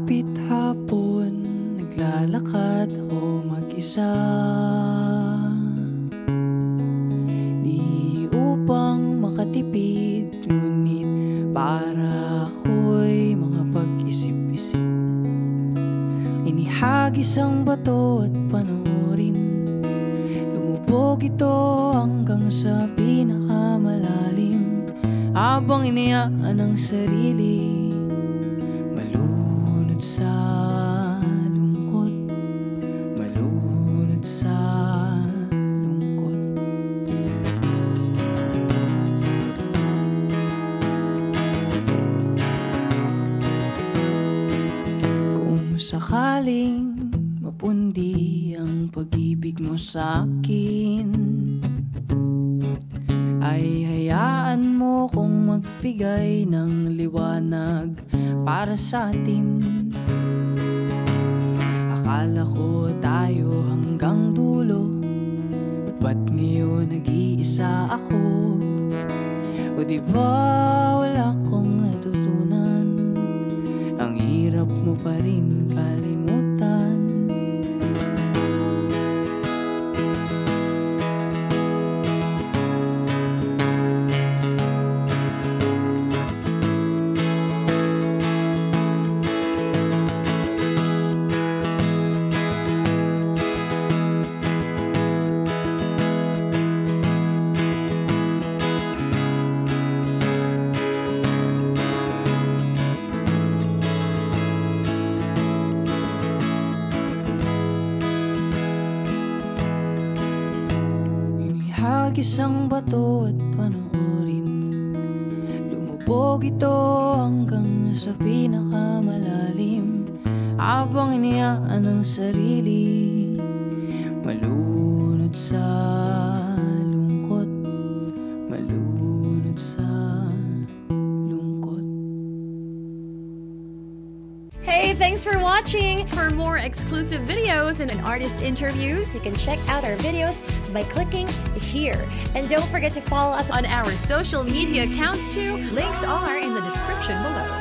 Kapit hapon, naglalakad ako mag-isa, di upang makatipid, ngunit para ako'y makapag-isip-isip. Inihagis ang bato at panoorin, lumubog ito hanggang sa pinakamalalim. Habang iniyaan ang sarili, malunod sa lungkot, malunod sa lungkot. Kung sakaling mapundi ang pag-ibig mo sa akin, ay hayaan mo kong magbigay ng liwanag para sa atin. Akala ko tayo hanggang dulo, ba't ngayon nag-iisa ako? O di ba wala akong natutunan? Ang hirap mo pa rin kalimutan. Hagis ang bato at panoorin, lumubog ito hanggang sa pinakamalalim. Habang iniyaan ang sarili, malunod sa lungkot, malunod sa lungkot. Hey, thanks for watching! For more exclusive videos and artist interviews, You can check out our videos by clicking here. and don't forget to follow us on our social media accounts too. Links are in the description below.